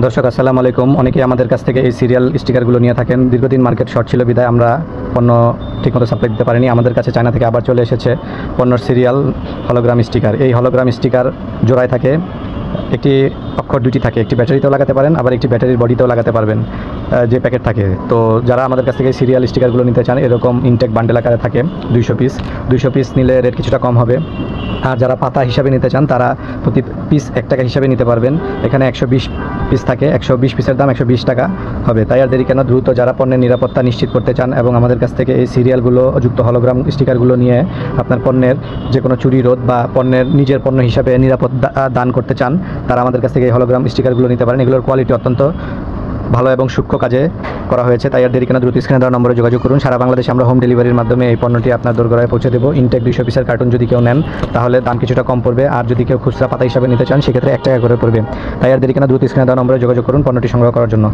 দর্শক আসসালামু আলাইকুম। অনেকেই আমাদের কাছ থেকে এই সিরিয়াল স্টিকারগুলো নিয়ে থাকেন। দীর্ঘদিন মার্কেট শর্ট ছিল বিধায় আমরা পণ্য ঠিকমতো সাপ্লাই দিতে পারিনি। আমাদের কাছে চায়না থেকে আবার চলে এসেছে পণ্যর সিরিয়াল হলোগ্রাম স্টিকার। এই হলোগ্রাম স্টিকার জোড়ায় থাকে, একটি অক্ষর দুটি থাকে, একটি ব্যাটারিতেও লাগাতে পারেন, আবার একটি ব্যাটারির বডিতেও লাগাতে পারবেন যে প্যাকেট থাকে। তো যারা আমাদের কাছ থেকে সিরিয়াল স্টিকারগুলো নিতে চান, এরকম ইনটেক বান্ডেল আকারে থাকে 200 পিস নিলে রেট কিছুটা কম হবে। আর যারা পাতা হিসাবে নিতে চান তারা প্রতি পিস 1 টাকা হিসাবে নিতে পারবেন। এখানে 120 পিস থাকে, 120 পিসের দাম 120 টাকা হবে। তাই আর দেরি কেন, দ্রুত যারা পণ্যের নিরাপত্তা নিশ্চিত করতে চান এবং আমাদের কাছ থেকে এই সিরিয়ালগুলো যুক্ত হলোগ্রাম স্টিকারগুলো নিয়ে আপনার পণ্যের যে কোনো চুরি রোধ বা পণ্যের নিজের পণ্য হিসাবে নিরাপত্তা দান করতে চান, তারা আমাদের কাছ থেকে এই হলোগ্রাম স্টিকারগুলো নিতে পারেন। এগুলোর কোয়ালিটি অত্যন্ত ভালো এবং সূক্ষ্ম কাজে করা হয়েছে। তাই আর দেরি কেন, দ্রুত স্ক্রিনে দেওয়া নম্বরে যোগাযোগ করুন। সারা বাংলাদেশে আমরা হোম ডেলিভারির মাধ্যমে এই পণ্যটি আপনার দোরগোড়ায় পৌঁছে দেবো। ইনটেক 200 পিসের কার্টুন যদি কেউ নেন তাহলে দাম কিছুটা কম পড়বে, আর যদি কেউ খুচরা পাতা হিসাবে নিতে চান সেক্ষেত্রে 1 টাকা করে পড়বে। তাই আর দেরি কেন, দ্রুত স্ক্রিনে দেওয়া নম্বরে যোগাযোগ করুন পণ্যটি সংগ্রহ করার জন্য।